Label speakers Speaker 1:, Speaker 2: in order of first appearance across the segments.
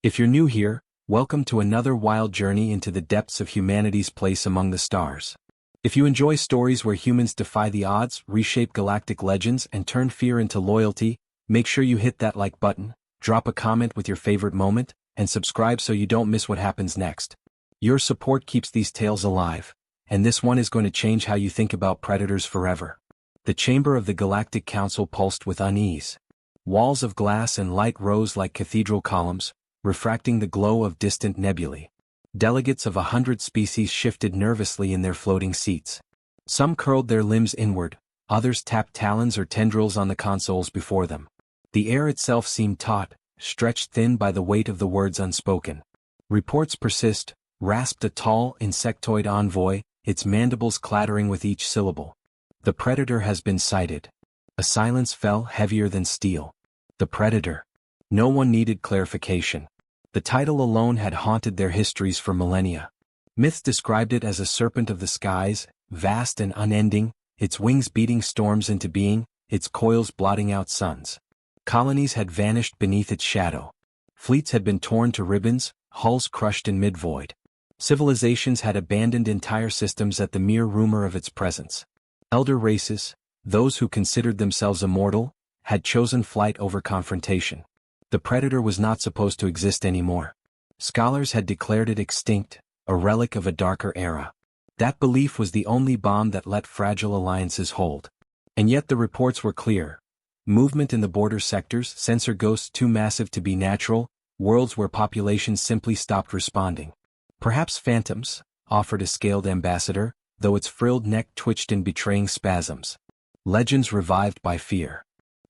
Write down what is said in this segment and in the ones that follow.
Speaker 1: If you're new here, welcome to another wild journey into the depths of humanity's place among the stars. If you enjoy stories where humans defy the odds, reshape galactic legends, and turn fear into loyalty, make sure you hit that like button, drop a comment with your favorite moment, and subscribe so you don't miss what happens next. Your support keeps these tales alive, and this one is going to change how you think about predators forever. The chamber of the Galactic Council pulsed with unease. Walls of glass and light rose like cathedral columns, refracting the glow of distant nebulae. Delegates of 100 species shifted nervously in their floating seats. Some curled their limbs inward, others tapped talons or tendrils on the consoles before them. The air itself seemed taut, stretched thin by the weight of the words unspoken. "Reports persist," rasped a tall, insectoid envoy, its mandibles clattering with each syllable. "The predator has been sighted." A silence fell heavier than steel. The predator. No one needed clarification. The title alone had haunted their histories for millennia. Myths described it as a serpent of the skies, vast and unending, its wings beating storms into being, its coils blotting out suns. Colonies had vanished beneath its shadow. Fleets had been torn to ribbons, hulls crushed in mid-void. Civilizations had abandoned entire systems at the mere rumor of its presence. Elder races, those who considered themselves immortal, had chosen flight over confrontation. The predator was not supposed to exist anymore. Scholars had declared it extinct, a relic of a darker era. That belief was the only bomb that let fragile alliances hold. And yet the reports were clear. Movement in the border sectors, sensor ghosts too massive to be natural, worlds where populations simply stopped responding. "Perhaps phantoms," offered a scaled ambassador, though its frilled neck twitched in betraying spasms. "Legends revived by fear."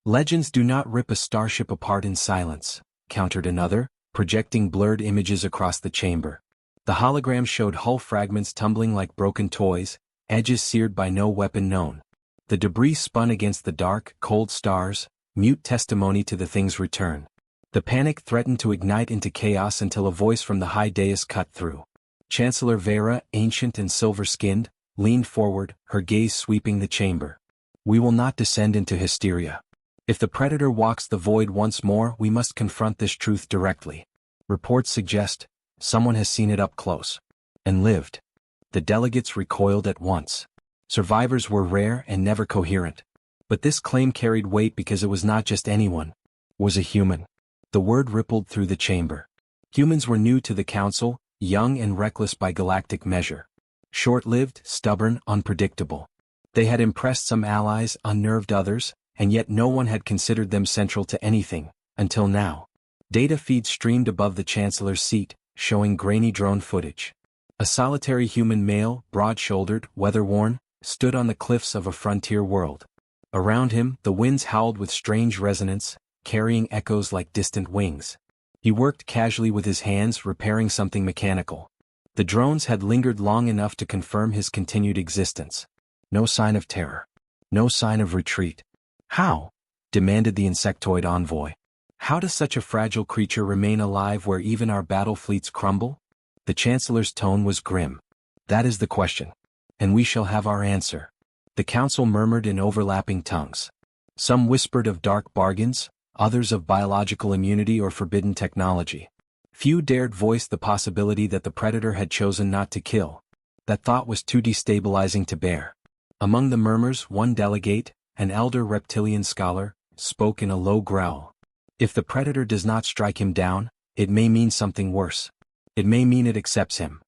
Speaker 1: "Legends do not rip a starship apart in silence," countered another, projecting blurred images across the chamber. The hologram showed hull fragments tumbling like broken toys, edges seared by no weapon known. The debris spun against the dark, cold stars, mute testimony to the thing's return. The panic threatened to ignite into chaos until a voice from the high dais cut through. Chancellor Vera, ancient and silver-skinned, leaned forward, her gaze sweeping the chamber. "We will not descend into hysteria. If the predator walks the void once more, we must confront this truth directly. Reports suggest someone has seen it up close and lived." The delegates recoiled at once. Survivors were rare and never coherent. But this claim carried weight because it was not just anyone. It was a human. The word rippled through the chamber. Humans were new to the council, young and reckless by galactic measure. Short-lived, stubborn, unpredictable. They had impressed some allies, unnerved others, and yet no one had considered them central to anything, until now. Data feeds streamed above the Chancellor's seat, showing grainy drone footage. A solitary human male, broad-shouldered, weather-worn, stood on the cliffs of a frontier world. Around him, the winds howled with strange resonance, carrying echoes like distant wings. He worked casually with his hands, repairing something mechanical. The drones had lingered long enough to confirm his continued existence. No sign of terror. No sign of retreat. "How?" demanded the insectoid envoy. "How does such a fragile creature remain alive where even our battle fleets crumble?" The Chancellor's tone was grim. "That is the question. And we shall have our answer." The council murmured in overlapping tongues. Some whispered of dark bargains, others of biological immunity or forbidden technology. Few dared voice the possibility that the predator had chosen not to kill. That thought was too destabilizing to bear. Among the murmurs, one delegate, an elder reptilian scholar, spoke in a low growl. "If the predator does not strike him down, it may mean something worse. It may mean it accepts him."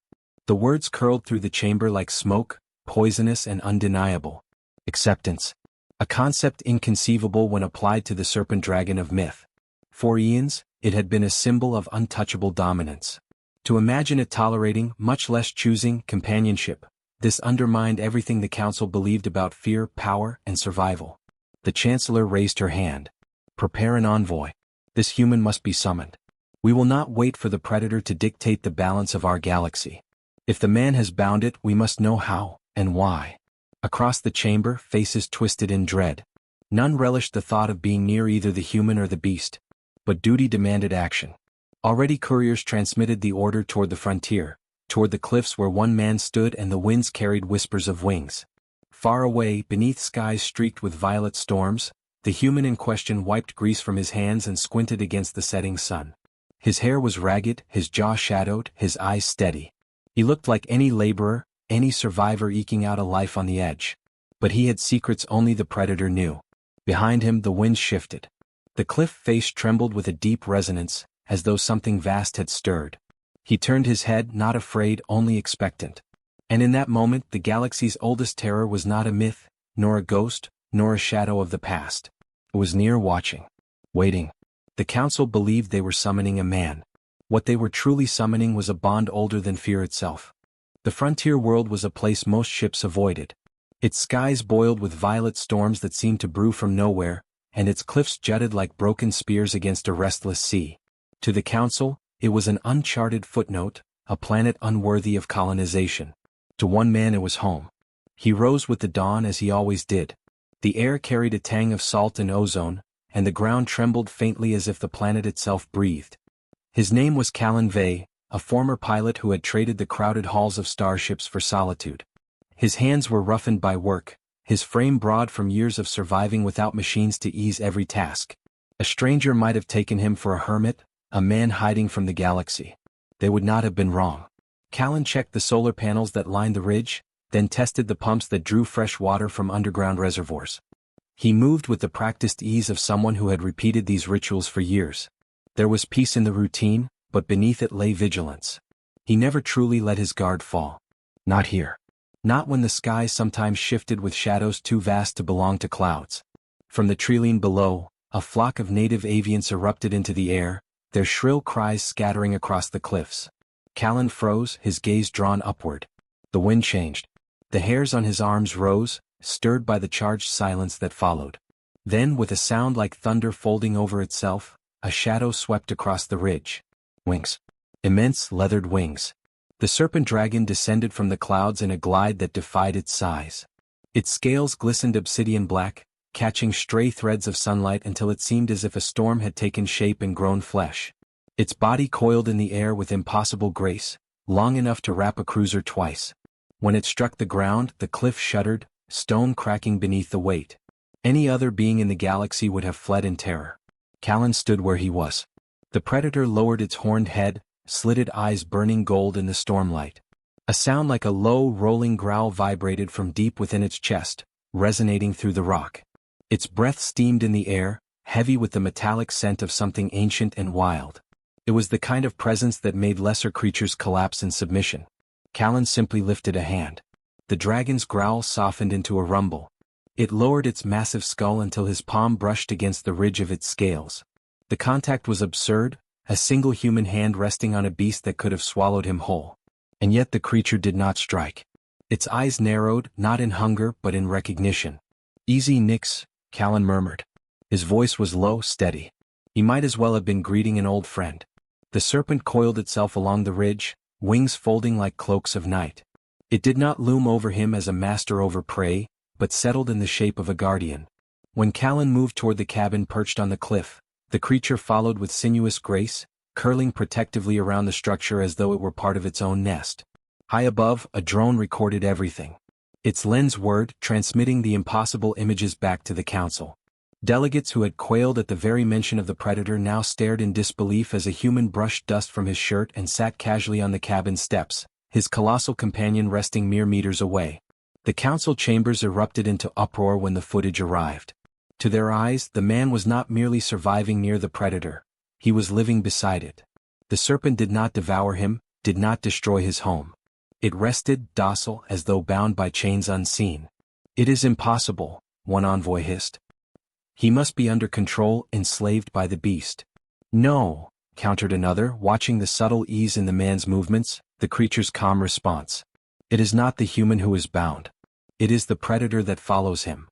Speaker 1: The words curled through the chamber like smoke, poisonous and undeniable. Acceptance. A concept inconceivable when applied to the serpent dragon of myth. For eons, it had been a symbol of untouchable dominance. To imagine it tolerating, much less choosing, companionship, this undermined everything the council believed about fear, power, and survival. The Chancellor raised her hand. "Prepare an envoy. This human must be summoned. We will not wait for the predator to dictate the balance of our galaxy. If the man has bound it, we must know how and why." Across the chamber, faces twisted in dread. None relished the thought of being near either the human or the beast. But duty demanded action. Already couriers transmitted the order toward the frontier, toward the cliffs where one man stood and the winds carried whispers of wings. Far away, beneath skies streaked with violet storms, the human in question wiped grease from his hands and squinted against the setting sun. His hair was ragged, his jaw shadowed, his eyes steady. He looked like any laborer, any survivor eking out a life on the edge. But he had secrets only the predator knew. Behind him the wind shifted. The cliff face trembled with a deep resonance, as though something vast had stirred. He turned his head, not afraid, only expectant. And in that moment the galaxy's oldest terror was not a myth, nor a ghost, nor a shadow of the past. It was near, watching. Waiting. The council believed they were summoning a man. What they were truly summoning was a bond older than fear itself. The frontier world was a place most ships avoided. Its skies boiled with violent storms that seemed to brew from nowhere, and its cliffs jutted like broken spears against a restless sea. To the council, it was an uncharted footnote, a planet unworthy of colonization. To one man it was home. He rose with the dawn as he always did. The air carried a tang of salt and ozone, and the ground trembled faintly as if the planet itself breathed. His name was Callan Vey, a former pilot who had traded the crowded halls of starships for solitude. His hands were roughened by work, his frame broad from years of surviving without machines to ease every task. A stranger might have taken him for a hermit, a man hiding from the galaxy. They would not have been wrong. Callan checked the solar panels that lined the ridge, then tested the pumps that drew fresh water from underground reservoirs. He moved with the practiced ease of someone who had repeated these rituals for years. There was peace in the routine, but beneath it lay vigilance. He never truly let his guard fall. Not here. Not when the sky sometimes shifted with shadows too vast to belong to clouds. From the treeline below, a flock of native avians erupted into the air, their shrill cries scattering across the cliffs. Callan froze, his gaze drawn upward. The wind changed. The hairs on his arms rose, stirred by the charged silence that followed. Then, with a sound like thunder folding over itself, a shadow swept across the ridge. Wings. Immense leathered wings. The serpent dragon descended from the clouds in a glide that defied its size. Its scales glistened obsidian black, catching stray threads of sunlight until it seemed as if a storm had taken shape and grown flesh. Its body coiled in the air with impossible grace, long enough to wrap a cruiser twice. When it struck the ground, the cliff shuddered, stone cracking beneath the weight. Any other being in the galaxy would have fled in terror. Callan stood where he was. The predator lowered its horned head, slitted eyes burning gold in the stormlight. A sound like a low, rolling growl vibrated from deep within its chest, resonating through the rock. Its breath steamed in the air, heavy with the metallic scent of something ancient and wild. It was the kind of presence that made lesser creatures collapse in submission. Callan simply lifted a hand. The dragon's growl softened into a rumble. It lowered its massive skull until his palm brushed against the ridge of its scales. The contact was absurd, a single human hand resting on a beast that could have swallowed him whole. And yet the creature did not strike. Its eyes narrowed, not in hunger but in recognition. "Easy, Nix," Callan murmured. His voice was low, steady. He might as well have been greeting an old friend. The serpent coiled itself along the ridge, wings folding like cloaks of night. It did not loom over him as a master over prey, but settled in the shape of a guardian. When Callan moved toward the cabin perched on the cliff, the creature followed with sinuous grace, curling protectively around the structure as though it were part of its own nest. High above, a drone recorded everything. Its lens whirred, transmitting the impossible images back to the council. Delegates who had quailed at the very mention of the predator now stared in disbelief as a human brushed dust from his shirt and sat casually on the cabin steps, his colossal companion resting mere meters away. The council chambers erupted into uproar when the footage arrived. To their eyes, the man was not merely surviving near the predator, he was living beside it. The serpent did not devour him, did not destroy his home. It rested, docile, as though bound by chains unseen. "It is impossible," one envoy hissed. "He must be under control, enslaved by the beast." "No," countered another, watching the subtle ease in the man's movements, the creature's calm response. "It is not the human who is bound. It is the predator that follows him."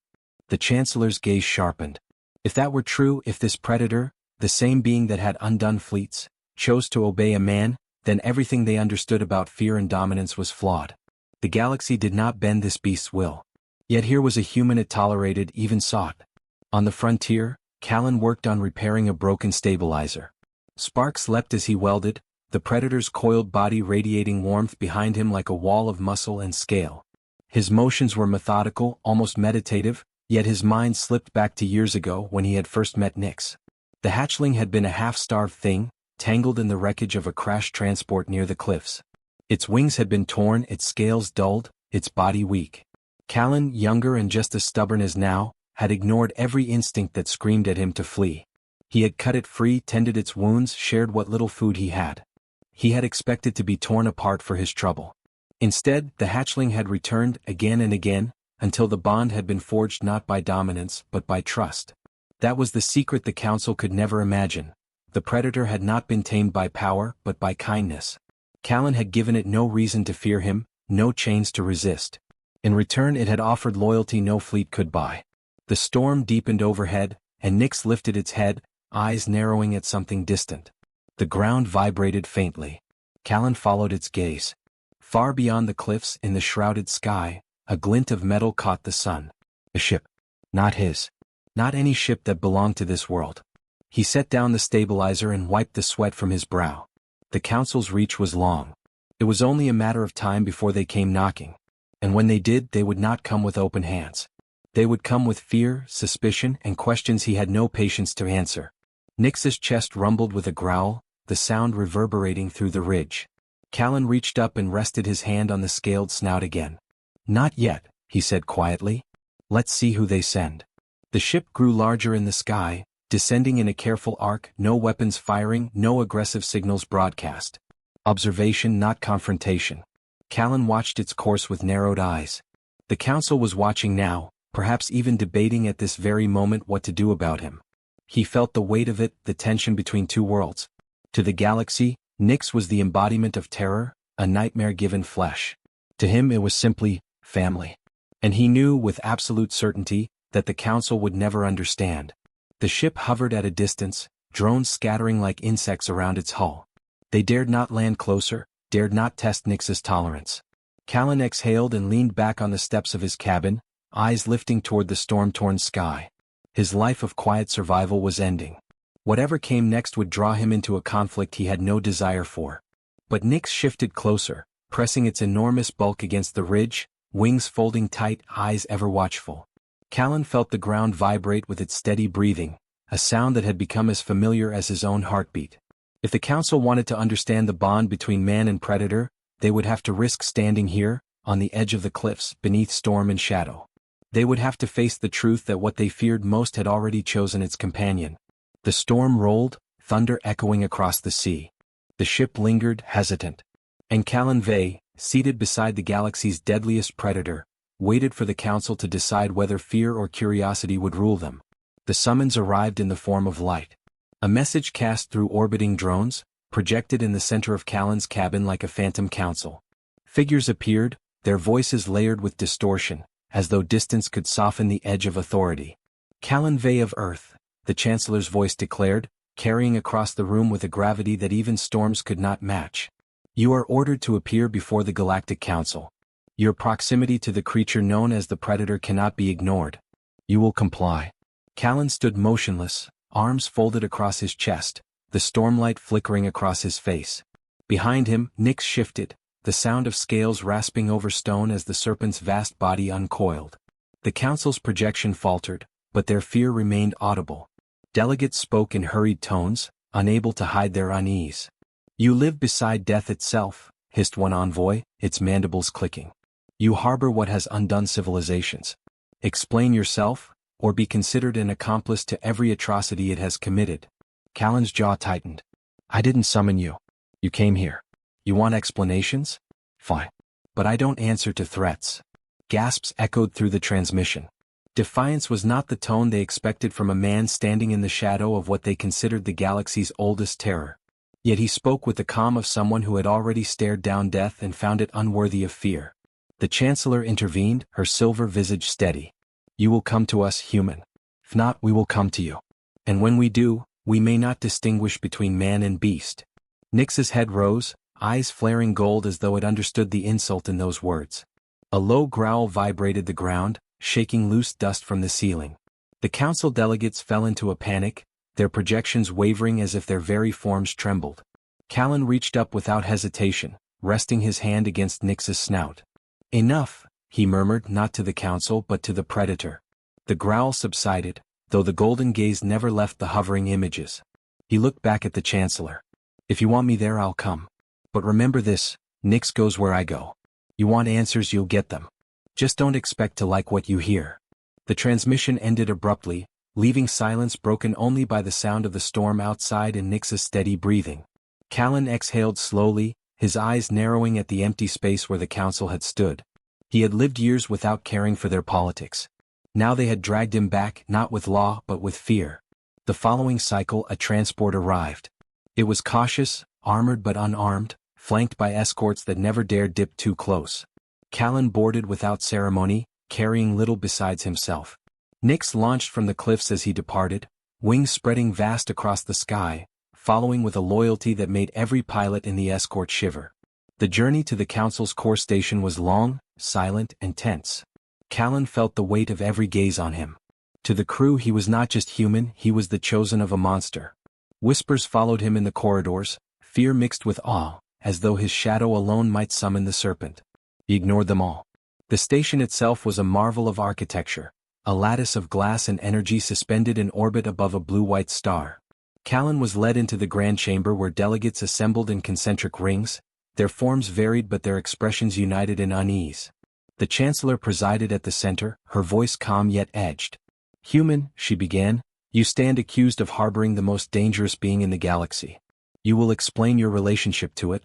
Speaker 1: The Chancellor's gaze sharpened. If that were true, if this predator, the same being that had undone fleets, chose to obey a man, then everything they understood about fear and dominance was flawed. The galaxy did not bend this beast's will. Yet here was a human it tolerated, even sought. On the frontier, Callan worked on repairing a broken stabilizer. Sparks leapt as he welded, the predator's coiled body radiating warmth behind him like a wall of muscle and scale. His motions were methodical, almost meditative, yet his mind slipped back to years ago when he had first met Nix. The hatchling had been a half-starved thing, tangled in the wreckage of a crashed transport near the cliffs. Its wings had been torn, its scales dulled, its body weak. Callan, younger and just as stubborn as now, had ignored every instinct that screamed at him to flee. He had cut it free, tended its wounds, shared what little food he had. He had expected to be torn apart for his trouble. Instead, the hatchling had returned again and again, until the bond had been forged not by dominance but by trust. That was the secret the Council could never imagine. The predator had not been tamed by power but by kindness. Callan had given it no reason to fear him, no chains to resist. In return it had offered loyalty no fleet could buy. The storm deepened overhead, and Nyx lifted its head, eyes narrowing at something distant. The ground vibrated faintly. Callan followed its gaze. Far beyond the cliffs, in the shrouded sky, a glint of metal caught the sun. A ship. Not his. Not any ship that belonged to this world. He set down the stabilizer and wiped the sweat from his brow. The Council's reach was long. It was only a matter of time before they came knocking. And when they did, they would not come with open hands. They would come with fear, suspicion, and questions he had no patience to answer. Nyx's chest rumbled with a growl, the sound reverberating through the ridge. Callan reached up and rested his hand on the scaled snout again. "Not yet," he said quietly. "Let's see who they send." The ship grew larger in the sky, descending in a careful arc, no weapons firing, no aggressive signals broadcast. Observation, not confrontation. Callan watched its course with narrowed eyes. The Council was watching now, perhaps even debating at this very moment what to do about him. He felt the weight of it, the tension between two worlds. To the galaxy, Nyx was the embodiment of terror, a nightmare given flesh. To him it was simply family. And he knew with absolute certainty that the Council would never understand. The ship hovered at a distance, drones scattering like insects around its hull. They dared not land closer, dared not test Nyx's tolerance. Callan exhaled and leaned back on the steps of his cabin, eyes lifting toward the storm-torn sky. His life of quiet survival was ending. Whatever came next would draw him into a conflict he had no desire for. But Nyx shifted closer, pressing its enormous bulk against the ridge, wings folding tight, eyes ever watchful. Callan felt the ground vibrate with its steady breathing, a sound that had become as familiar as his own heartbeat. If the Council wanted to understand the bond between man and predator, they would have to risk standing here, on the edge of the cliffs, beneath storm and shadow. They would have to face the truth that what they feared most had already chosen its companion. The storm rolled, thunder echoing across the sea. The ship lingered, hesitant. And Callan Vey, seated beside the galaxy's deadliest predator, waited for the Council to decide whether fear or curiosity would rule them. The summons arrived in the form of light. A message cast through orbiting drones, projected in the center of Callan's cabin like a phantom council. Figures appeared, their voices layered with distortion, as though distance could soften the edge of authority. "Callan Vey of Earth," the Chancellor's voice declared, carrying across the room with a gravity that even storms could not match. "You are ordered to appear before the Galactic Council. Your proximity to the creature known as the Predator cannot be ignored. You will comply." Callan stood motionless, arms folded across his chest, the stormlight flickering across his face. Behind him, Nyx shifted, the sound of scales rasping over stone as the serpent's vast body uncoiled. The Council's projection faltered, but their fear remained audible. Delegates spoke in hurried tones, unable to hide their unease. "You live beside death itself," hissed one envoy, its mandibles clicking. "You harbor what has undone civilizations. Explain yourself, or be considered an accomplice to every atrocity it has committed." Callan's jaw tightened. "I didn't summon you. You came here. You want explanations? Fine. But I don't answer to threats." Gasps echoed through the transmission. Defiance was not the tone they expected from a man standing in the shadow of what they considered the galaxy's oldest terror. Yet he spoke with the calm of someone who had already stared down death and found it unworthy of fear. The Chancellor intervened, her silver visage steady. "You will come to us, human. If not, we will come to you. And when we do, we may not distinguish between man and beast." Nyx's head rose, eyes flaring gold as though it understood the insult in those words. A low growl vibrated the ground, shaking loose dust from the ceiling. The Council delegates fell into a panic, their projections wavering as if their very forms trembled. Callan reached up without hesitation, resting his hand against Nyx's snout. "Enough," he murmured, not to the Council but to the Predator. The growl subsided, though the golden gaze never left the hovering images. He looked back at the Chancellor. If you want me there, I'll come. But remember this, Nyx goes where I go. You want answers, you'll get them. Just don't expect to like what you hear. The transmission ended abruptly, leaving silence broken only by the sound of the storm outside and Nyx's steady breathing. Callan exhaled slowly, his eyes narrowing at the empty space where the council had stood. He had lived years without caring for their politics. Now they had dragged him back, not with law but with fear. The following cycle, a transport arrived. It was cautious, armored but unarmed, flanked by escorts that never dared dip too close. Callan boarded without ceremony, carrying little besides himself. Nyx launched from the cliffs as he departed, wings spreading vast across the sky, following with a loyalty that made every pilot in the escort shiver. The journey to the council's core station was long, silent, and tense. Callan felt the weight of every gaze on him. To the crew, he was not just human, he was the chosen of a monster. Whispers followed him in the corridors, fear mixed with awe, as though his shadow alone might summon the serpent. He ignored them all. The station itself was a marvel of architecture, a lattice of glass and energy suspended in orbit above a blue-white star. Callan was led into the grand chamber where delegates assembled in concentric rings, their forms varied but their expressions united in unease. The Chancellor presided at the center, her voice calm yet edged. "Human," she began, "you stand accused of harboring the most dangerous being in the galaxy. You will explain your relationship to it?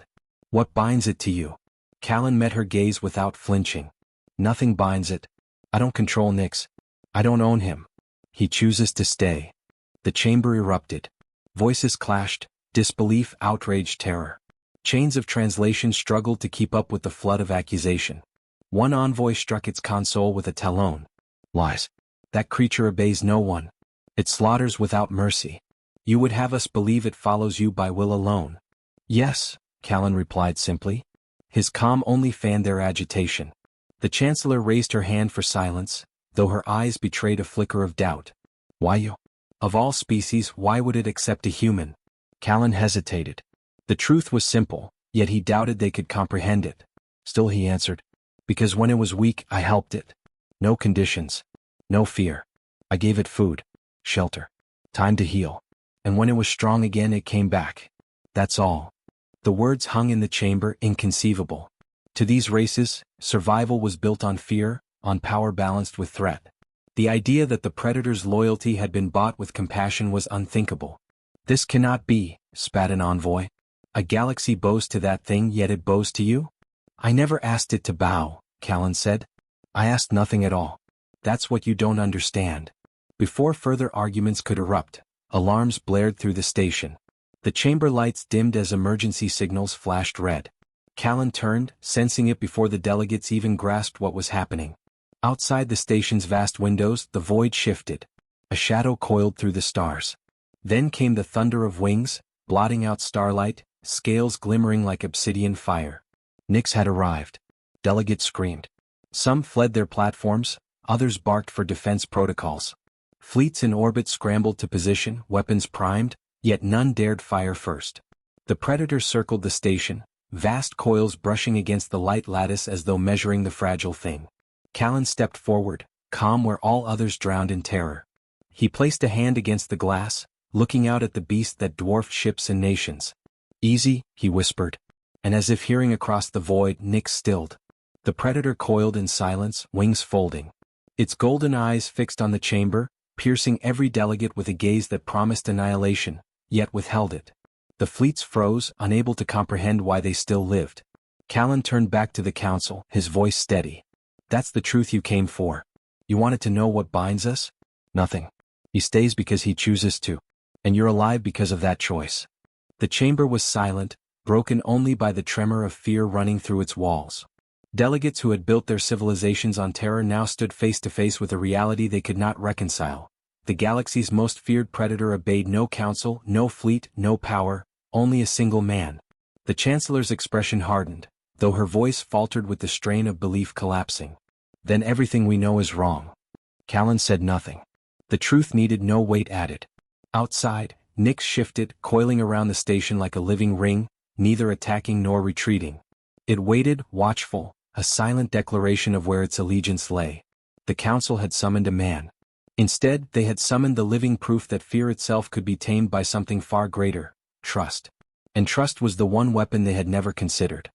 Speaker 1: What binds it to you?" Callan met her gaze without flinching. "Nothing binds it. I don't control Nyx. I don't own him. He chooses to stay." The chamber erupted. Voices clashed, disbelief, outrage, terror. Chains of translation struggled to keep up with the flood of accusation. One envoy struck its console with a talon. "Lies. That creature obeys no one. It slaughters without mercy. You would have us believe it follows you by will alone." "Yes," Callan replied simply. His calm only fanned their agitation. The Chancellor raised her hand for silence, though her eyes betrayed a flicker of doubt. "Why you? Of all species, why would it accept a human?" Callan hesitated. The truth was simple, yet he doubted they could comprehend it. Still he answered, "Because when it was weak, I helped it. No conditions. No fear. I gave it food, shelter, time to heal. And when it was strong again, it came back. That's all." The words hung in the chamber, inconceivable. To these races, survival was built on fear, on power balanced with threat. The idea that the predator's loyalty had been bought with compassion was unthinkable. "This cannot be," spat an envoy. "A galaxy bows to that thing, yet it bows to you?" "I never asked it to bow," Callan said. "I asked nothing at all. That's what you don't understand." Before further arguments could erupt, alarms blared through the station. The chamber lights dimmed as emergency signals flashed red. Callan turned, sensing it before the delegates even grasped what was happening. Outside the station's vast windows, the void shifted. A shadow coiled through the stars. Then came the thunder of wings, blotting out starlight, scales glimmering like obsidian fire. Nyx had arrived. Delegates screamed. Some fled their platforms, others barked for defense protocols. Fleets in orbit scrambled to position, weapons primed, yet none dared fire first. The Predator circled the station, vast coils brushing against the light lattice as though measuring the fragile thing. Callan stepped forward, calm where all others drowned in terror. He placed a hand against the glass, looking out at the beast that dwarfed ships and nations. "Easy," he whispered. And as if hearing across the void, Nyx stilled. The Predator coiled in silence, wings folding. Its golden eyes fixed on the chamber, piercing every delegate with a gaze that promised annihilation, yet withheld it. The fleets froze, unable to comprehend why they still lived. Callan turned back to the council, his voice steady. "That's the truth you came for. You wanted to know what binds us? Nothing. He stays because he chooses to. And you're alive because of that choice." The chamber was silent, broken only by the tremor of fear running through its walls. Delegates who had built their civilizations on terror now stood face to face with a reality they could not reconcile. The galaxy's most feared predator obeyed no council, no fleet, no power, only a single man. The Chancellor's expression hardened, though her voice faltered with the strain of belief collapsing. "Then everything we know is wrong." Callan said nothing. The truth needed no weight added. Outside, Nyx shifted, coiling around the station like a living ring, neither attacking nor retreating. It waited, watchful, a silent declaration of where its allegiance lay. The council had summoned a man. Instead, they had summoned the living proof that fear itself could be tamed by something far greater: trust. And trust was the one weapon they had never considered.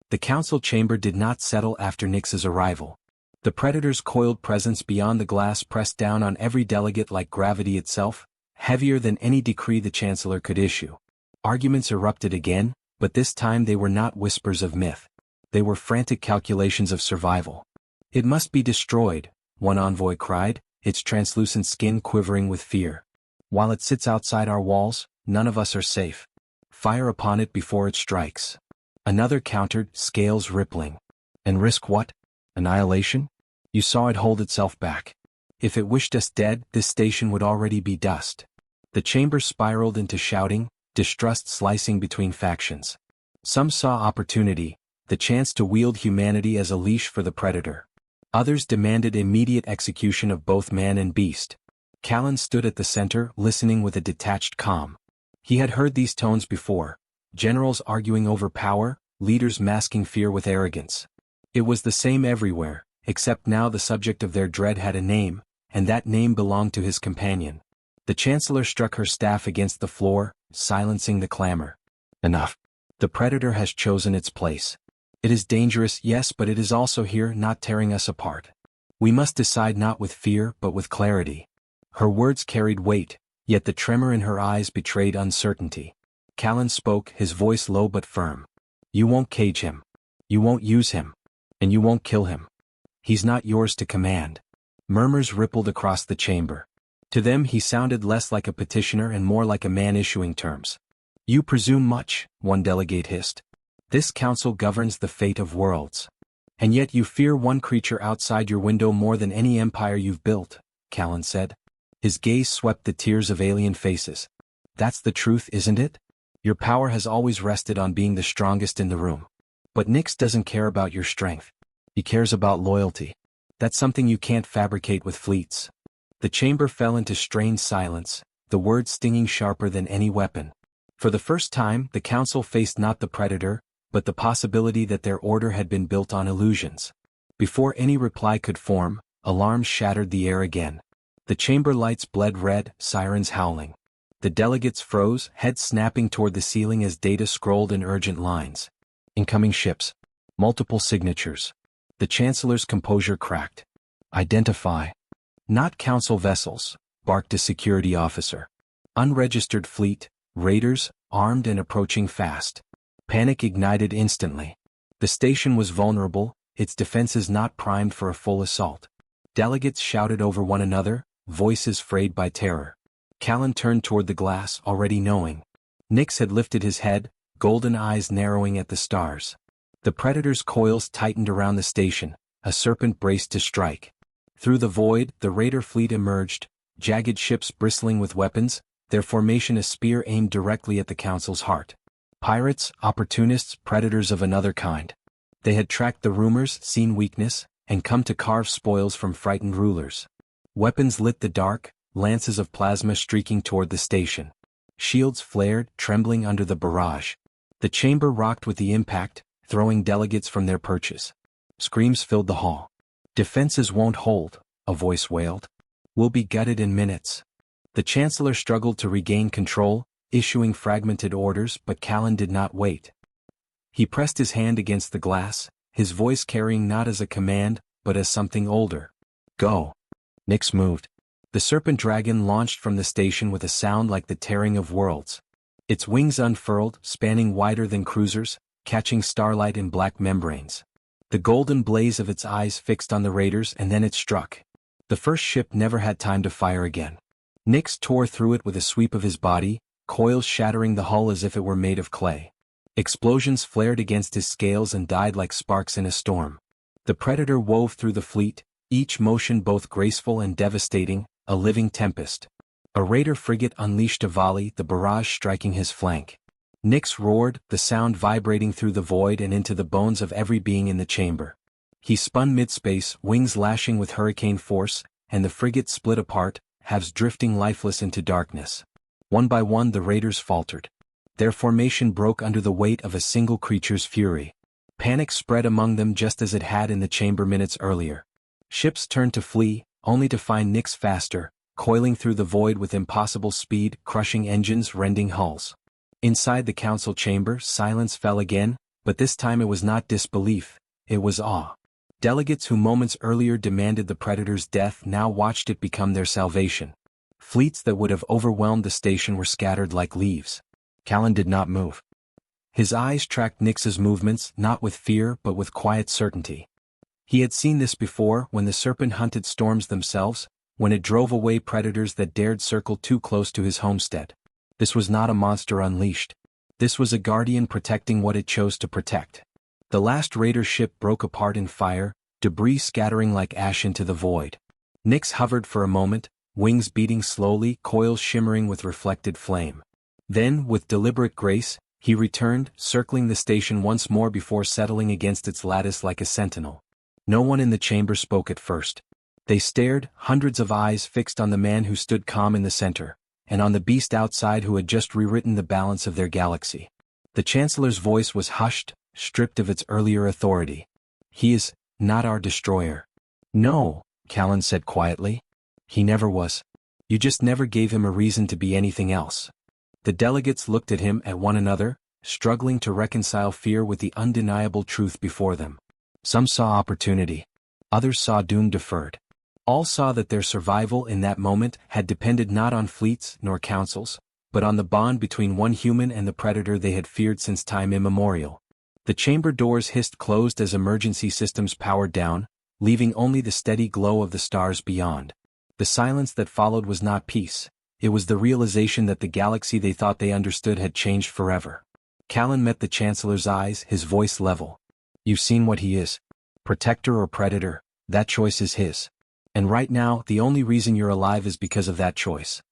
Speaker 1: The council chamber did not settle after Nix's arrival. The Predator's coiled presence beyond the glass pressed down on every delegate like gravity itself, heavier than any decree the Chancellor could issue. Arguments erupted again, but this time they were not whispers of myth. They were frantic calculations of survival. "It must be destroyed," one envoy cried, its translucent skin quivering with fear. "While it sits outside our walls, none of us are safe. Fire upon it before it strikes." Another countered, scales rippling. "And risk what? Annihilation? You saw it hold itself back. If it wished us dead, this station would already be dust." The chamber spiraled into shouting, distrust slicing between factions. Some saw opportunity, the chance to wield humanity as a leash for the Predator. Others demanded immediate execution of both man and beast. Callan stood at the center, listening with a detached calm. He had heard these tones before, generals arguing over power, leaders masking fear with arrogance. It was the same everywhere, except now the subject of their dread had a name, and that name belonged to his companion. The Chancellor struck her staff against the floor, silencing the clamor. "Enough. The Predator has chosen its place. It is dangerous, yes, but it is also here, not tearing us apart. We must decide not with fear but with clarity." Her words carried weight, yet the tremor in her eyes betrayed uncertainty. Callan spoke, his voice low but firm. "You won't cage him. You won't use him. And you won't kill him. He's not yours to command." Murmurs rippled across the chamber. To them he sounded less like a petitioner and more like a man issuing terms. "You presume much," one delegate hissed. "This council governs the fate of worlds. And yet you fear one creature outside your window more than any empire you've built," Callan said. His gaze swept the tears of alien faces. "That's the truth, isn't it? Your power has always rested on being the strongest in the room. But Nix doesn't care about your strength. He cares about loyalty. That's something you can't fabricate with fleets." The chamber fell into strained silence, the words stinging sharper than any weapon. For the first time, the council faced not the Predator, but the possibility that their order had been built on illusions. Before any reply could form, alarms shattered the air again. The chamber lights bled red, sirens howling. The delegates froze, heads snapping toward the ceiling as data scrolled in urgent lines. Incoming ships. Multiple signatures. The Chancellor's composure cracked. "Identify." "Not council vessels," barked a security officer. "Unregistered fleet, raiders, armed and approaching fast." Panic ignited instantly. The station was vulnerable, its defenses not primed for a full assault. Delegates shouted over one another, voices frayed by terror. Callan turned toward the glass, already knowing. Nix had lifted his head, golden eyes narrowing at the stars. The Predator's coils tightened around the station, a serpent braced to strike. Through the void, the raider fleet emerged, jagged ships bristling with weapons, their formation a spear aimed directly at the council's heart. Pirates, opportunists, predators of another kind. They had tracked the rumors, seen weakness, and come to carve spoils from frightened rulers. Weapons lit the dark, lances of plasma streaking toward the station. Shields flared, trembling under the barrage. The chamber rocked with the impact, throwing delegates from their perches. Screams filled the hall. "Defenses won't hold," a voice wailed. "We'll be gutted in minutes." The Chancellor struggled to regain control, issuing fragmented orders, but Callan did not wait. He pressed his hand against the glass, his voice carrying not as a command, but as something older. "Go." Nix moved. The serpent dragon launched from the station with a sound like the tearing of worlds. Its wings unfurled, spanning wider than cruisers, catching starlight in black membranes. The golden blaze of its eyes fixed on the raiders, and then it struck. The first ship never had time to fire again. Nix tore through it with a sweep of his body, coils shattering the hull as if it were made of clay. Explosions flared against his scales and died like sparks in a storm. The Predator wove through the fleet, each motion both graceful and devastating, a living tempest. A raider frigate unleashed a volley, the barrage striking his flank. Nix roared, the sound vibrating through the void and into the bones of every being in the chamber. He spun mid-space, wings lashing with hurricane force, and the frigate split apart, halves drifting lifeless into darkness. One by one the raiders faltered. Their formation broke under the weight of a single creature's fury. Panic spread among them just as it had in the chamber minutes earlier. Ships turned to flee, only to find Nix faster, coiling through the void with impossible speed, crushing engines, rending hulls. Inside the council chamber, silence fell again, but this time it was not disbelief, it was awe. Delegates who moments earlier demanded the predator's death now watched it become their salvation. Fleets that would have overwhelmed the station were scattered like leaves. Callan did not move. His eyes tracked Nyx's movements, not with fear but with quiet certainty. He had seen this before when the serpent hunted storms themselves, when it drove away predators that dared circle too close to his homestead. This was not a monster unleashed. This was a guardian protecting what it chose to protect. The last raider ship broke apart in fire, debris scattering like ash into the void. Nyx hovered for a moment, wings beating slowly, coils shimmering with reflected flame. Then, with deliberate grace, he returned, circling the station once more before settling against its lattice like a sentinel. No one in the chamber spoke at first. They stared, hundreds of eyes fixed on the man who stood calm in the center, and on the beast outside who had just rewritten the balance of their galaxy. The Chancellor's voice was hushed, stripped of its earlier authority. "He is not our destroyer." "No," Callan said quietly. "He never was. You just never gave him a reason to be anything else." The delegates looked at him, at one another, struggling to reconcile fear with the undeniable truth before them. Some saw opportunity. Others saw doom deferred. All saw that their survival in that moment had depended not on fleets nor councils, but on the bond between one human and the predator they had feared since time immemorial. The chamber doors hissed closed as emergency systems powered down, leaving only the steady glow of the stars beyond. The silence that followed was not peace. It was the realization that the galaxy they thought they understood had changed forever. Callan met the Chancellor's eyes, his voice level. "You've seen what he is. Protector or predator, that choice is his. And right now, the only reason you're alive is because of that choice."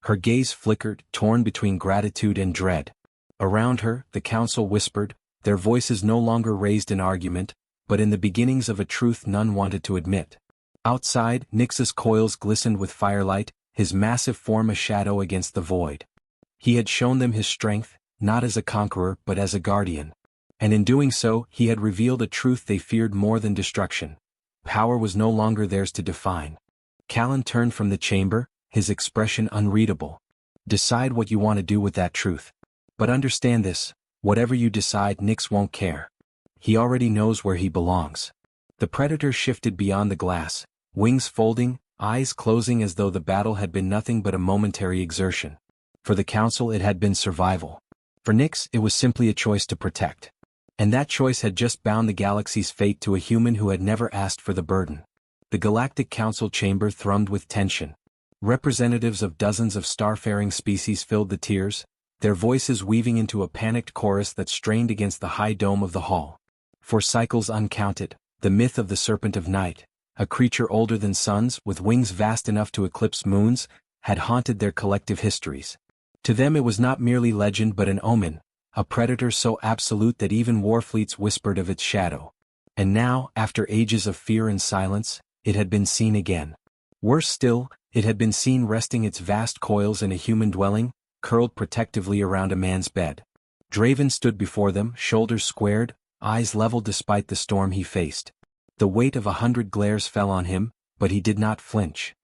Speaker 1: Her gaze flickered, torn between gratitude and dread. Around her, the council whispered, their voices no longer raised in argument, but in the beginnings of a truth none wanted to admit. Outside, Nyx's coils glistened with firelight, his massive form a shadow against the void. He had shown them his strength, not as a conqueror but as a guardian. And in doing so, he had revealed a truth they feared more than destruction. Power was no longer theirs to define. Callan turned from the chamber, his expression unreadable. "Decide what you want to do with that truth. But understand this, whatever you decide, Nyx won't care. He already knows where he belongs." The predator shifted beyond the glass, wings folding, eyes closing as though the battle had been nothing but a momentary exertion. For the council it had been survival. For Nyx it was simply a choice to protect. And that choice had just bound the galaxy's fate to a human who had never asked for the burden. The Galactic Council chamber thrummed with tension. Representatives of dozens of starfaring species filled the tiers, their voices weaving into a panicked chorus that strained against the high dome of the hall. For cycles uncounted, the myth of the Serpent of Night, a creature older than suns with wings vast enough to eclipse moons, had haunted their collective histories. To them it was not merely legend but an omen, a predator so absolute that even warfleets whispered of its shadow. And now, after ages of fear and silence, it had been seen again. Worse still, it had been seen resting its vast coils in a human dwelling, curled protectively around a man's bed. Draven stood before them, shoulders squared, eyes level despite the storm he faced. The weight of 100 glares fell on him, but he did not flinch.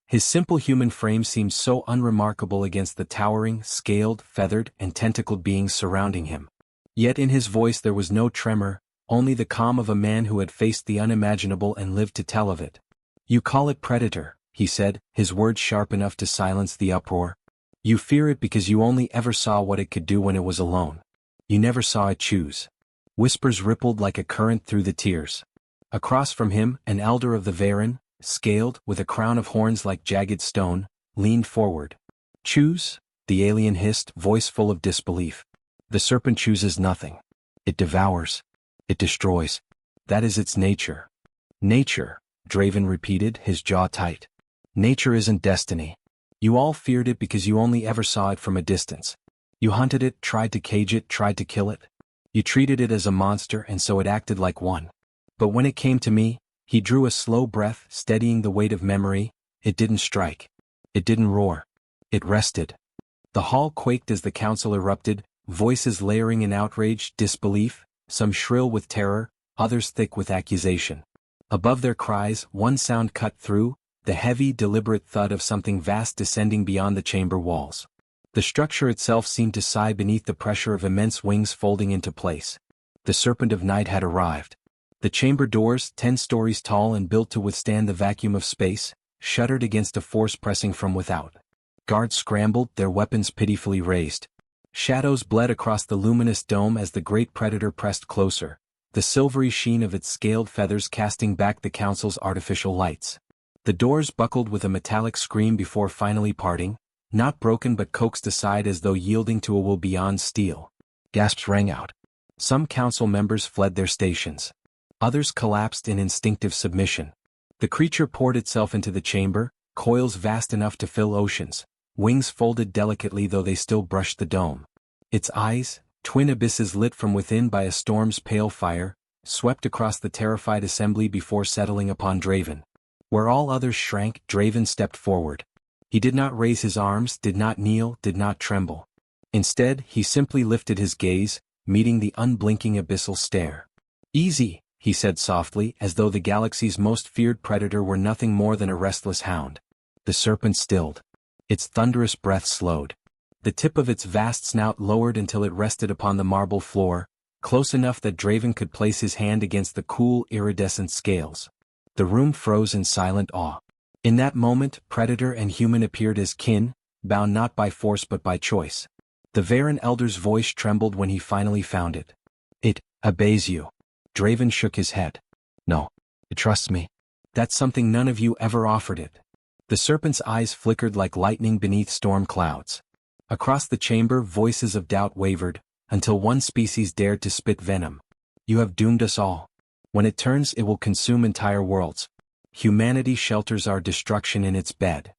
Speaker 1: His simple human frame seemed so unremarkable against the towering, scaled, feathered, and tentacled beings surrounding him. Yet in his voice there was no tremor, only the calm of a man who had faced the unimaginable and lived to tell of it. "You call it predator," he said, his words sharp enough to silence the uproar. "You fear it because you only ever saw what it could do when it was alone. You never saw it choose." Whispers rippled like a current through the tiers. Across from him, an elder of the Varen, scaled, with a crown of horns like jagged stone, leaned forward. "Choose?" the alien hissed, voice full of disbelief. "The serpent chooses nothing. It devours. It destroys. That is its nature." "Nature," Draven repeated, his jaw tight. "Nature isn't destiny. You all feared it because you only ever saw it from a distance. You hunted it, tried to cage it, tried to kill it. You treated it as a monster and so it acted like one. But when it came to me," he drew a slow breath, steadying the weight of memory, "it didn't strike. It didn't roar. It rested." The hall quaked as the council erupted, voices layering in outrage, disbelief, some shrill with terror, others thick with accusation. Above their cries, one sound cut through, the heavy, deliberate thud of something vast descending beyond the chamber walls. The structure itself seemed to sigh beneath the pressure of immense wings folding into place. The Serpent of Night had arrived. The chamber doors, 10 stories tall and built to withstand the vacuum of space, shuddered against a force pressing from without. Guards scrambled, their weapons pitifully raised. Shadows bled across the luminous dome as the great predator pressed closer, the silvery sheen of its scaled feathers casting back the council's artificial lights. The doors buckled with a metallic scream before finally parting, not broken but coaxed aside as though yielding to a will beyond steel. Gasps rang out. Some council members fled their stations. Others collapsed in instinctive submission. The creature poured itself into the chamber, coils vast enough to fill oceans, wings folded delicately though they still brushed the dome. Its eyes, twin abysses lit from within by a storm's pale fire, swept across the terrified assembly before settling upon Draven. Where all others shrank, Draven stepped forward. He did not raise his arms, did not kneel, did not tremble. Instead, he simply lifted his gaze, meeting the unblinking abyssal stare. "Easy," he said softly, as though the galaxy's most feared predator were nothing more than a restless hound. The serpent stilled. Its thunderous breath slowed. The tip of its vast snout lowered until it rested upon the marble floor, close enough that Draven could place his hand against the cool, iridescent scales. The room froze in silent awe. In that moment, predator and human appeared as kin, bound not by force but by choice. The Varen elder's voice trembled when he finally found it. "It obeys you." Draven shook his head. "No. It trusts me. That's something none of you ever offered it." The serpent's eyes flickered like lightning beneath storm clouds. Across the chamber, voices of doubt wavered, until one species dared to spit venom. "You have doomed us all. When it turns, it will consume entire worlds. Humanity shelters our destruction in its bed."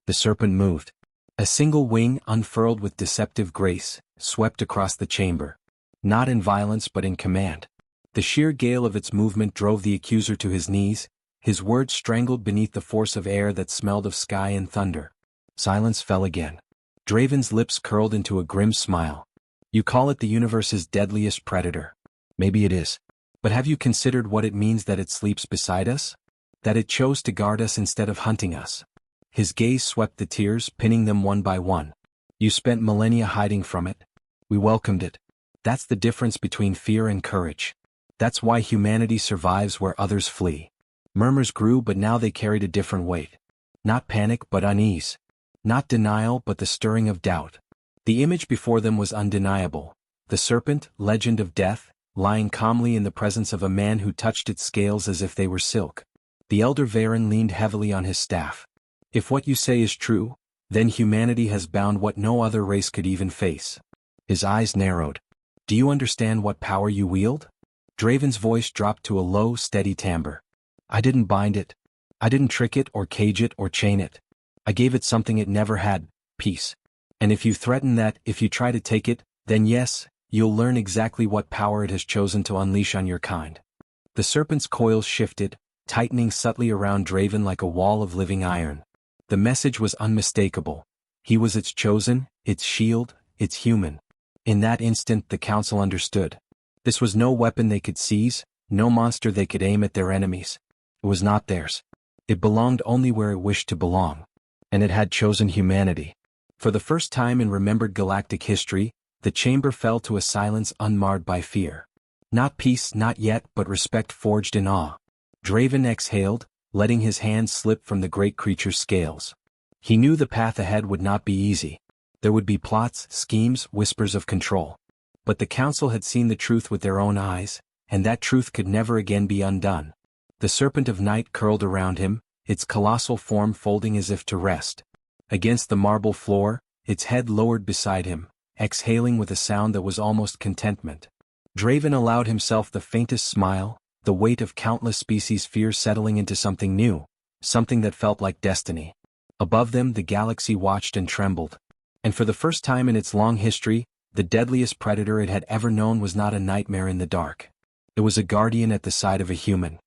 Speaker 1: The serpent moved. A single wing, unfurled with deceptive grace, swept across the chamber. Not in violence but in command. The sheer gale of its movement drove the accuser to his knees, his words strangled beneath the force of air that smelled of sky and thunder. Silence fell again. Draven's lips curled into a grim smile. "You call it the universe's deadliest predator. Maybe it is. But have you considered what it means that it sleeps beside us? That it chose to guard us instead of hunting us?" His gaze swept the tears, pinning them one by one. "You spent millennia hiding from it. We welcomed it. That's the difference between fear and courage. That's why humanity survives where others flee." Murmurs grew, but now they carried a different weight. Not panic but unease. Not denial but the stirring of doubt. The image before them was undeniable. The serpent, legend of death, lying calmly in the presence of a man who touched its scales as if they were silk. The elder Varen leaned heavily on his staff. "If what you say is true, then humanity has bound what no other race could even face." His eyes narrowed. "Do you understand what power you wield?" Draven's voice dropped to a low, steady timbre. "I didn't bind it. I didn't trick it or cage it or chain it. I gave it something it never had, peace. And if you threaten that, if you try to take it, then yes, you'll learn exactly what power it has chosen to unleash on your kind." The serpent's coils shifted, tightening subtly around Draven like a wall of living iron. The message was unmistakable. He was its chosen, its shield, its human. In that instant the council understood. This was no weapon they could seize, no monster they could aim at their enemies. It was not theirs. It belonged only where it wished to belong. And it had chosen humanity. For the first time in remembered galactic history, the chamber fell to a silence unmarred by fear. Not peace, not yet, but respect forged in awe. Draven exhaled, letting his hand slip from the great creature's scales. He knew the path ahead would not be easy. There would be plots, schemes, whispers of control. But the council had seen the truth with their own eyes, and that truth could never again be undone. The Serpent of Night curled around him, its colossal form folding as if to rest. Against the marble floor, its head lowered beside him, exhaling with a sound that was almost contentment. Draven allowed himself the faintest smile, the weight of countless species' fear settling into something new, something that felt like destiny. Above them the galaxy watched and trembled. And for the first time in its long history, the deadliest predator it had ever known was not a nightmare in the dark. It was a guardian at the side of a human.